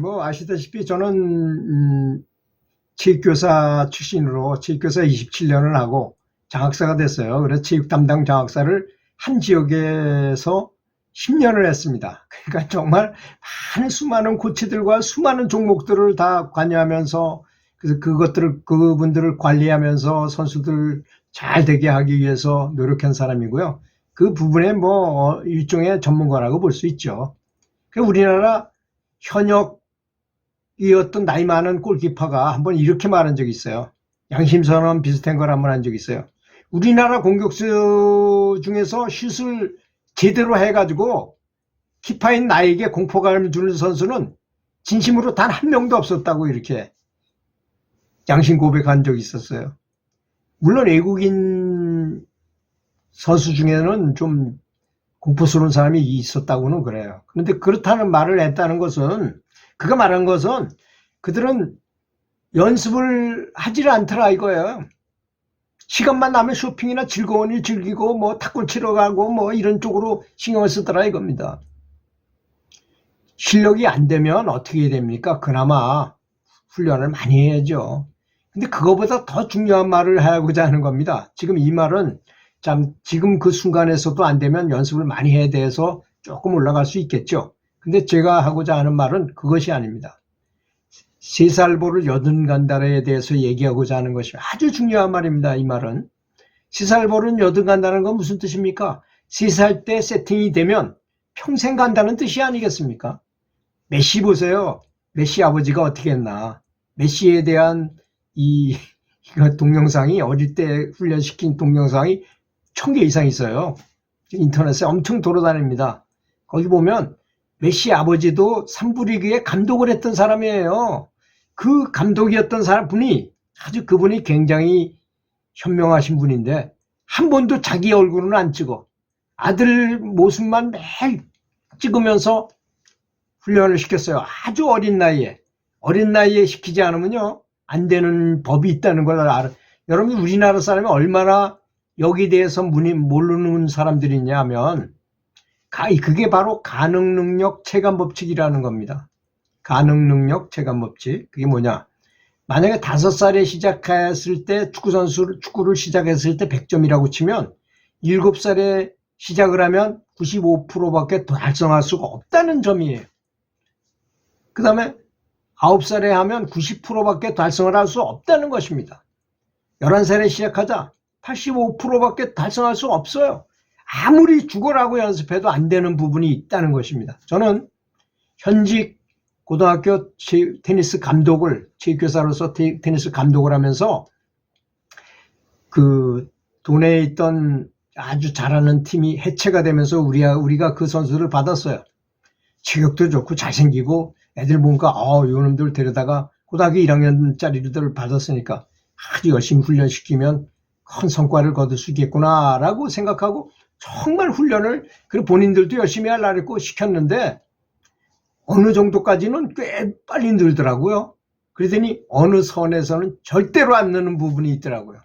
뭐 아시다시피 저는 체육교사 출신으로 체육교사 27년을 하고 장학사가 됐어요. 그래서 체육 담당 장학사를 한 지역에서 10년을 했습니다. 그러니까 정말 많은 수많은 코치들과 수많은 종목들을 다 관여하면서 그래서 그분들을 관리하면서 선수들 잘 되게 하기 위해서 노력한 사람이고요. 그 부분에 뭐 일종의 전문가라고 볼 수 있죠. 우리나라 현역이었던 나이 많은 골키퍼가 한번 이렇게 말한 적이 있어요. 양심선언 비슷한 걸 한번 한 적이 있어요. 우리나라 공격수 중에서 슛을 제대로 해가지고 키파인 나에게 공포감을 주는 선수는 진심으로 단 한 명도 없었다고 이렇게 양심 고백한 적이 있었어요. 물론 외국인 선수 중에는 좀 공포스러운 사람이 있었다고는 그래요. 그런데 그렇다는 말을 했다는 것은 그가 말한 것은 그들은 연습을 하지를 않더라 이거예요. 시간만 나면 쇼핑이나 즐거운 일 즐기고 뭐 탁구 치러 가고 뭐 이런 쪽으로 신경을 쓰더라 이겁니다. 실력이 안 되면 어떻게 됩니까? 그나마 훈련을 많이 해야죠. 근데 그거보다 더 중요한 말을 하고자 하는 겁니다. 지금 이 말은 참 지금 그 순간에서도 안 되면 연습을 많이 해야 돼서 조금 올라갈 수 있겠죠. 근데 제가 하고자 하는 말은 그것이 아닙니다. 3살보를 여든 간다에 대해서 얘기하고자 하는 것이 아주 중요한 말입니다. 이 말은 3살보는 여든 간다는 건 무슨 뜻입니까? 3살 때 세팅이 되면 평생 간다는 뜻이 아니겠습니까? 메시 보세요. 메시 아버지가 어떻게 했나. 메시에 대한 이 동영상이 어릴 때 훈련시킨 동영상이 1000개 이상 있어요. 인터넷에 엄청 돌아다닙니다. 거기 보면 메시 아버지도 3부 리그에 감독을 했던 사람이에요. 그 감독이었던 분이 아주 그분이 굉장히 현명하신 분인데 한 번도 자기 얼굴은 안 찍어. 아들 모습만 매일 찍으면서 훈련을 시켰어요. 아주 어린 나이에. 어린 나이에 시키지 않으면요. 안 되는 법이 있다는 걸 알아. 여러분 우리나라 사람이 얼마나 여기에 대해서 모르는 사람들이 있냐면 그게 바로 가능능력 체감법칙이라는 겁니다. 가능능력 체감법칙. 그게 뭐냐. 만약에 5살에 시작했을 때 축구를 시작했을 때 100점이라고 치면 7살에 시작을 하면 95%밖에 달성할 수가 없다는 점이에요. 그 다음에 9살에 하면 90%밖에 달성을 할 수 없다는 것입니다. 11살에 시작하자 85%밖에 달성할 수 없어요. 아무리 죽어라고 연습해도 안 되는 부분이 있다는 것입니다. 저는 현직 고등학교 테니스 감독을 체육교사로서 테니스 감독을 하면서 그 도내에 있던 아주 잘하는 팀이 해체가 되면서 우리가 그 선수를 받았어요. 체격도 좋고 잘생기고 애들 보니까 요놈들 데려다가 고등학교 1학년짜리들 받았으니까 아주 열심히 훈련시키면 큰 성과를 거둘 수 있겠구나라고 생각하고 정말 훈련을 그리고 본인들도 열심히 하려고 시켰는데 어느 정도까지는 꽤 빨리 늘더라고요. 그러더니 어느 선에서는 절대로 안 느는 부분이 있더라고요.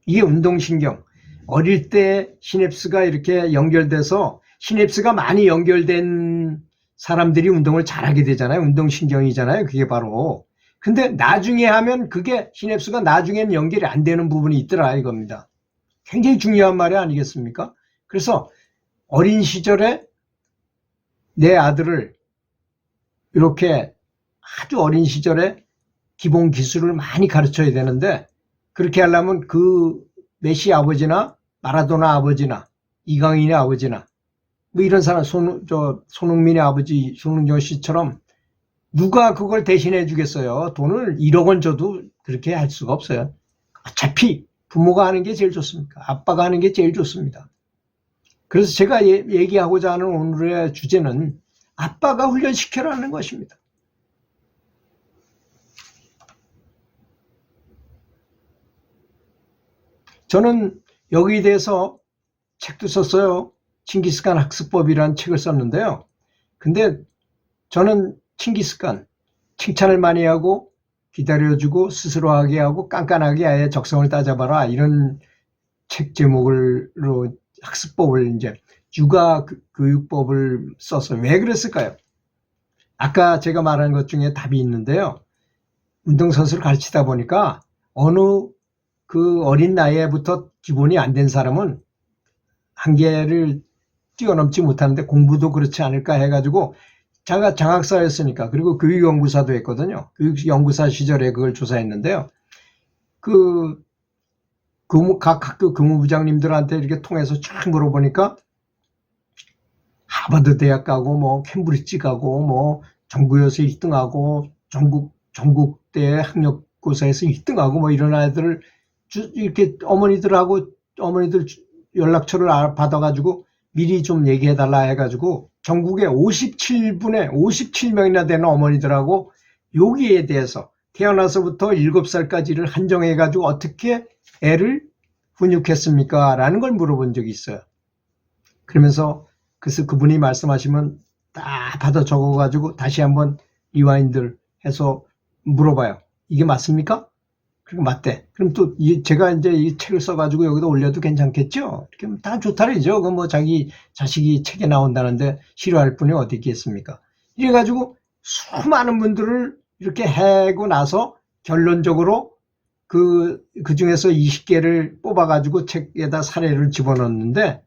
이게 운동신경. 어릴 때 시냅스가 이렇게 연결돼서 시냅스가 많이 연결된 사람들이 운동을 잘하게 되잖아요. 운동신경이잖아요. 그게 바로. 근데 나중에 하면 그게 시냅스가 나중엔 연결이 안 되는 부분이 있더라 이겁니다. 굉장히 중요한 말이 아니겠습니까? 그래서 어린 시절에 내 아들을 이렇게 아주 어린 시절에 기본 기술을 많이 가르쳐야 되는데 그렇게 하려면 그 메시 아버지나 마라도나 아버지나 이강인의 아버지나 뭐 이런 사람 손흥민의 아버지 손흥정 씨처럼 누가 그걸 대신해 주겠어요. 돈을 1억 원 줘도 그렇게 할 수가 없어요. 어차피 부모가 하는 게 제일 좋습니까? 아빠가 하는 게 제일 좋습니다. 그래서 제가 얘기하고자 하는 오늘의 주제는 아빠가 훈련시켜라는 것입니다. 저는 여기에 대해서 책도 썼어요. 칭기스칸 학습법이라는 책을 썼는데요. 근데 저는 칭기스칸 칭찬을 많이 하고 기다려주고 스스로 하게 하고 깐깐하게 아예 적성을 따져봐라 이런 책 제목으로 학습법을 이제 육아 교육법을 써서 왜 그랬을까요? 아까 제가 말한 것 중에 답이 있는데요. 운동선수를 가르치다 보니까 어느 그 어린 나이에부터 기본이 안 된 사람은 한계를 뛰어넘지 못하는데 공부도 그렇지 않을까 해가지고 제가 장학사였으니까, 그리고 교육연구사도 했거든요. 교육연구사 시절에 그걸 조사했는데요. 각 학교 교무부장님들한테 이렇게 통해서 쫙 물어보니까 하버드 대학 가고 뭐 캠브리지 가고 뭐 전국에서 1등하고 전국대 학력고사에서 1등하고 뭐 이런 아이들을 이렇게 어머니들 연락처를 받아가지고 미리 좀 얘기해달라 해가지고 전국에 57명이나 되는 어머니들하고 여기에 대해서 태어나서부터 7살까지를 한정해가지고 어떻게 애를 훈육했습니까? 라는 걸 물어본 적이 있어요. 그러면서 그래서 그분이 말씀하시면 다 받아 적어가지고 다시 한번 리와인드를 해서 물어봐요. 이게 맞습니까? 그리고 맞대. 그럼 또 제가 이제 이 책을 써가지고 여기다 올려도 괜찮겠죠? 이렇게 다 좋다리죠. 그 뭐 자기 자식이 책에 나온다는데 싫어할 분이 어디 있겠습니까? 이래가지고 수많은 분들을 이렇게 해고 나서 결론적으로 그 중에서 20개를 뽑아가지고 책에다 사례를 집어넣었는데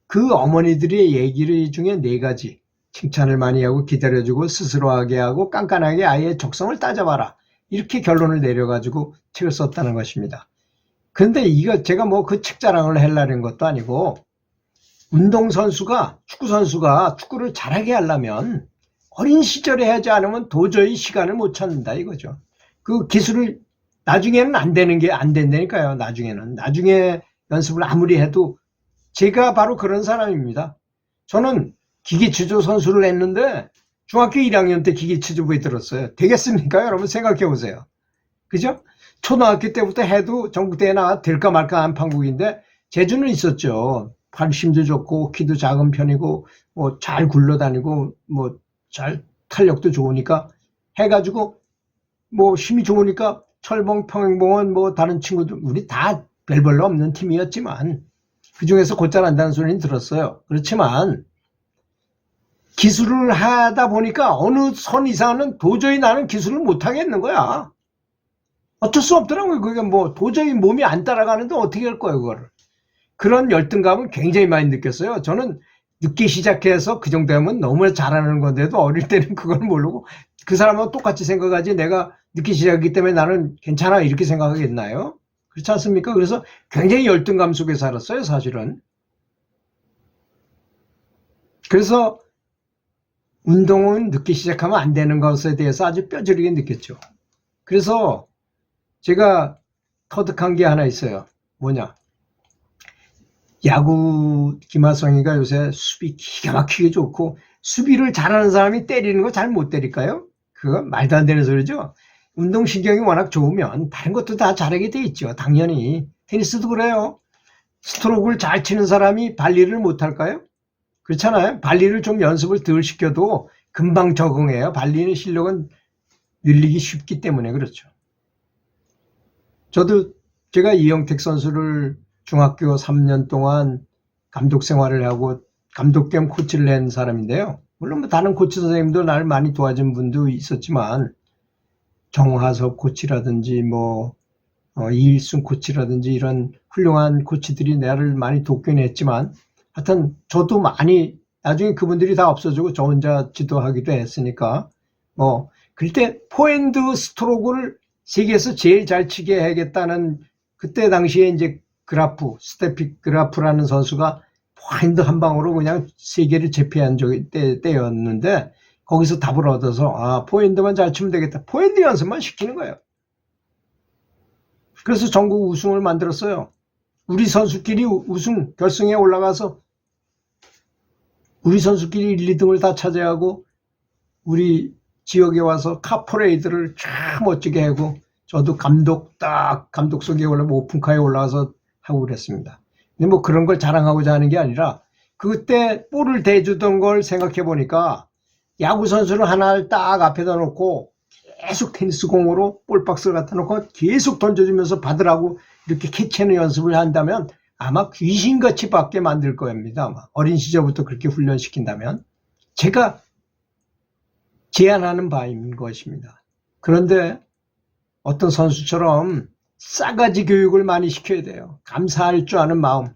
그 어머니들의 얘기를 중에 4가지. 칭찬을 많이 하고 기다려주고 스스로 하게 하고 깐깐하게 아이의 적성을 따져봐라. 이렇게 결론을 내려가지고 책을 썼다는 것입니다. 그런데 이거 제가 뭐 그 책 자랑을 하려는 것도 아니고, 운동선수가, 축구선수가 축구를 잘하게 하려면 어린 시절에 하지 않으면 도저히 시간을 못 찾는다 이거죠. 그 기술을 나중에는 안 된다니까요. 나중에 연습을 아무리 해도. 제가 바로 그런 사람입니다. 저는 기계체조 선수를 했는데 중학교 1학년 때 기계체조부에 들었어요. 되겠습니까? 여러분 생각해 보세요. 그죠? 초등학교 때부터 해도 전국대회 나가 될까 말까 한 판국인데 재주는 있었죠. 팔심도 좋고 키도 작은 편이고 뭐 잘 굴러다니고 뭐 잘 탄력도 좋으니까 해가지고 뭐 힘이 좋으니까 철봉, 평행봉은 뭐 다른 친구들 우리 다 별로 없는 팀이었지만 그 중에서 곧잘 한다는 소리는 들었어요. 그렇지만 기술을 하다 보니까 어느 선 이상은 도저히 나는 기술을 못 하겠는 거야. 어쩔 수 없더라고요. 그게 뭐 도저히 몸이 안 따라가는데 어떻게 할 거예요, 그거를. 그런 열등감은 굉장히 많이 느꼈어요. 저는 늦게 시작해서 그 정도 하면 너무 잘하는 건데도 어릴 때는 그걸 모르고 그 사람하고 똑같이 생각하지 내가 늦게 시작했기 때문에 나는 괜찮아 이렇게 생각하겠나요? 그렇지 않습니까? 그래서 굉장히 열등감 속에 살았어요, 사실은. 그래서 운동은 늦게 시작하면 안 되는 것에 대해서 아주 뼈저리게 느꼈죠. 그래서 제가 터득한 게 하나 있어요. 뭐냐? 야구 김하성이가 요새 수비 기가 막히게 좋고 수비를 잘하는 사람이 때리는 거 잘 못 때릴까요? 그거 말도 안 되는 소리죠. 운동신경이 워낙 좋으면 다른 것도 다 잘하게 돼 있죠. 당연히 테니스도 그래요. 스트로크를 잘 치는 사람이 발리를 못할까요? 그렇잖아요. 발리를 좀 연습을 덜 시켜도 금방 적응해요. 발리는 실력은 늘리기 쉽기 때문에 그렇죠. 제가 이영택 선수를 중학교 3년 동안 감독 생활을 하고 감독 겸 코치를 한 사람인데요. 물론 뭐 다른 코치 선생님도 나를 많이 도와준 분도 있었지만 정하섭 코치라든지 뭐 이일순 코치라든지 이런 훌륭한 코치들이 나를 많이 돕긴 했지만 하여튼 저도 많이 나중에 그분들이 다 없어지고 저 혼자 지도하기도 했으니까 뭐 그때 포핸드 스트로크를 세계에서 제일 잘 치게 해야겠다는 그때 당시에 이제 스테픽 그라프라는 선수가 포핸드 한 방으로 그냥 세계를 제패한 때였는데 거기서 답을 얻어서 포핸드만 잘 치면 되겠다. 포핸드 연습만 시키는 거예요. 그래서 전국 우승을 만들었어요. 우리 선수끼리 결승에 올라가서 우리 선수끼리 1, 2등을 다 차지하고 우리 지역에 와서 카퍼레이드를 참 멋지게 하고 저도 감독석에 오픈카에 올라와서 하고 그랬습니다. 근데 뭐 그런 걸 자랑하고자 하는 게 아니라 그때 볼을 대주던 걸 생각해 보니까 야구 선수를 하나를 딱 앞에다 놓고 계속 테니스 공으로 볼박스를 갖다 놓고 계속 던져주면서 받으라고 이렇게 캐치하는 연습을 한다면 아마 귀신같이 받게 만들 겁니다. 아마 어린 시절부터 그렇게 훈련시킨다면 제가 제안하는 바인 것입니다. 그런데 어떤 선수처럼 싸가지 교육을 많이 시켜야 돼요. 감사할 줄 아는 마음.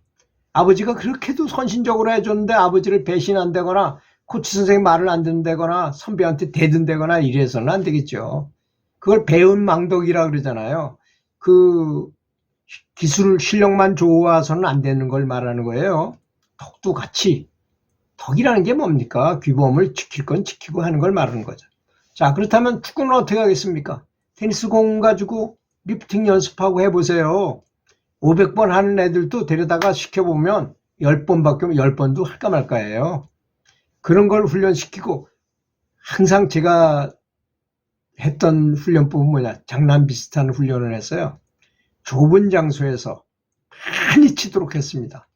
아버지가 그렇게도 선신적으로 해줬는데 아버지를 배신한다거나 코치 선생님 말을 안 듣는다거나 선배한테 대든다거나 이래서는 안 되겠죠. 그걸 배운 망덕이라 그러잖아요. 그 기술 실력만 좋아서는 안 되는 걸 말하는 거예요. 덕도 같이. 덕이라는 게 뭡니까? 규범을 지킬 건 지키고 하는 걸 말하는 거죠. 자, 그렇다면 축구는 어떻게 하겠습니까? 테니스 공 가지고 리프팅 연습하고 해보세요. 500번 하는 애들도 데려다가 시켜보면 10번밖에 하면 10번도 할까 말까예요. 그런 걸 훈련시키고 항상 제가 했던 훈련법은 뭐냐, 장난 비슷한 훈련을 했어요. 좁은 장소에서 많이 치도록 했습니다.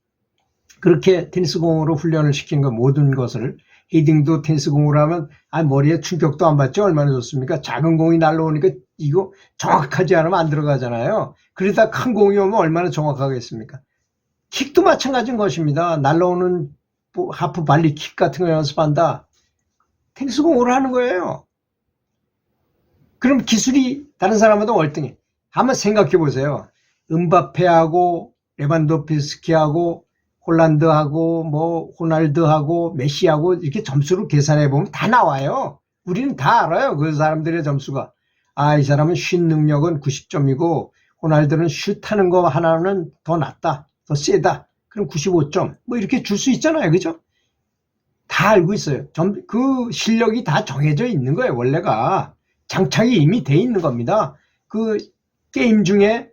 그렇게 테니스공으로 훈련을 시킨 거 모든 것을, 헤딩도 테니스공으로 하면 머리에 충격도 안 받죠. 얼마나 좋습니까? 작은 공이 날라오니까 이거 정확하지 않으면 안 들어가잖아요. 그러다 큰 공이 오면 얼마나 정확하겠습니까? 킥도 마찬가지인 것입니다. 날라오는 하프 발리 킥 같은 거 연습한다. 테니스공으로 하는 거예요. 그럼 기술이 다른 사람보다 월등해. 한번 생각해 보세요. 음바페하고 레반도프스키하고 홀란드하고 뭐 호날두하고 메시하고 이렇게 점수를 계산해 보면 다 나와요. 우리는 다 알아요. 그 사람들의 점수가. 이 사람은 슛 능력은 90점이고 호날두는 슛하는 거 하나는 더 낫다. 더 세다. 그럼 95점. 뭐 이렇게 줄 수 있잖아요. 그죠? 다 알고 있어요. 그 실력이 다 정해져 있는 거예요. 원래가. 장착이 이미 돼 있는 겁니다. 그 게임 중에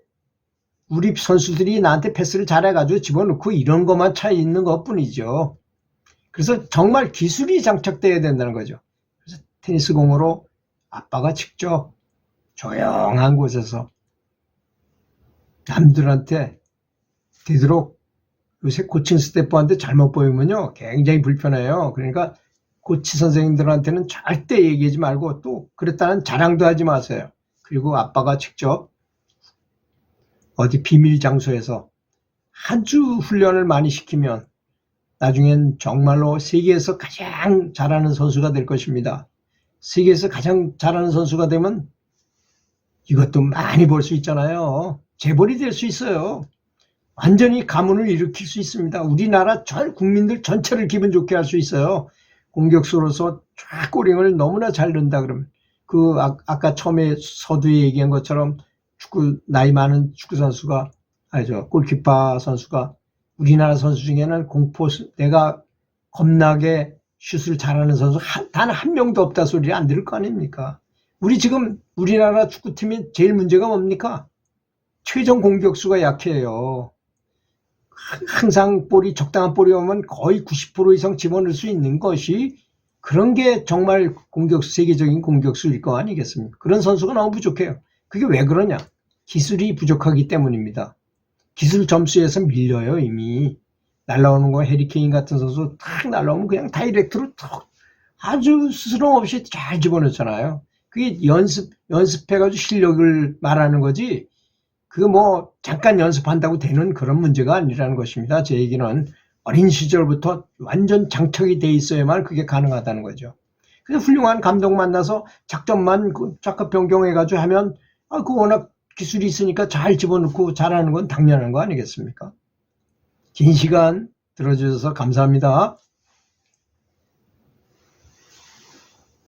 우리 선수들이 나한테 패스를 잘해가지고 집어넣고 이런 것만 차이 있는 것 뿐이죠. 그래서 정말 기술이 장착돼야 된다는 거죠. 그래서 테니스 공으로 아빠가 직접 조용한 곳에서 남들한테 되도록, 요새 코칭 스태프한테 잘못 보이면요 굉장히 불편해요. 그러니까 코치 선생님들한테는 절대 얘기하지 말고 또 그랬다는 자랑도 하지 마세요. 그리고 아빠가 직접 어디 비밀 장소에서 아주 훈련을 많이 시키면 나중엔 정말로 세계에서 가장 잘하는 선수가 될 것입니다. 세계에서 가장 잘하는 선수가 되면 이것도 많이 벌 수 있잖아요. 재벌이 될 수 있어요. 완전히 가문을 일으킬 수 있습니다. 우리나라 전 국민들 전체를 기분 좋게 할 수 있어요. 공격수로서 쫙꼬링을 너무나 잘 넣는다 그러면. 아까 처음에 서두에 얘기한 것처럼 나이 많은 축구 선수가, 골키퍼 선수가 우리나라 선수 중에는 내가 겁나게 슛을 잘하는 선수 단 한 명도 없다 소리 안 들을 거 아닙니까? 지금 우리나라 축구팀이 제일 문제가 뭡니까? 최종 공격수가 약해요. 항상 적당한 볼이 오면 거의 90% 이상 집어넣을 수 있는 것이, 그런 게 정말 세계적인 공격수일 거 아니겠습니까? 그런 선수가 너무 부족해요. 그게 왜 그러냐? 기술이 부족하기 때문입니다. 기술 점수에서 밀려요, 이미. 날라오는 거 해리케인 같은 선수 탁 날라오면 그냥 다이렉트로 탁 아주 스스럼 없이 잘 집어넣잖아요. 그게 연습해가지고 실력을 말하는 거지, 그거 잠깐 연습한다고 되는 그런 문제가 아니라는 것입니다. 제 얘기는 어린 시절부터 완전 장착이 돼 있어야만 그게 가능하다는 거죠. 그래서 훌륭한 감독 만나서 작전만 작업 변경해가지고 하면, 그 워낙 기술이 있으니까 잘 집어넣고 잘하는 건 당연한 거 아니겠습니까? 긴 시간 들어주셔서 감사합니다.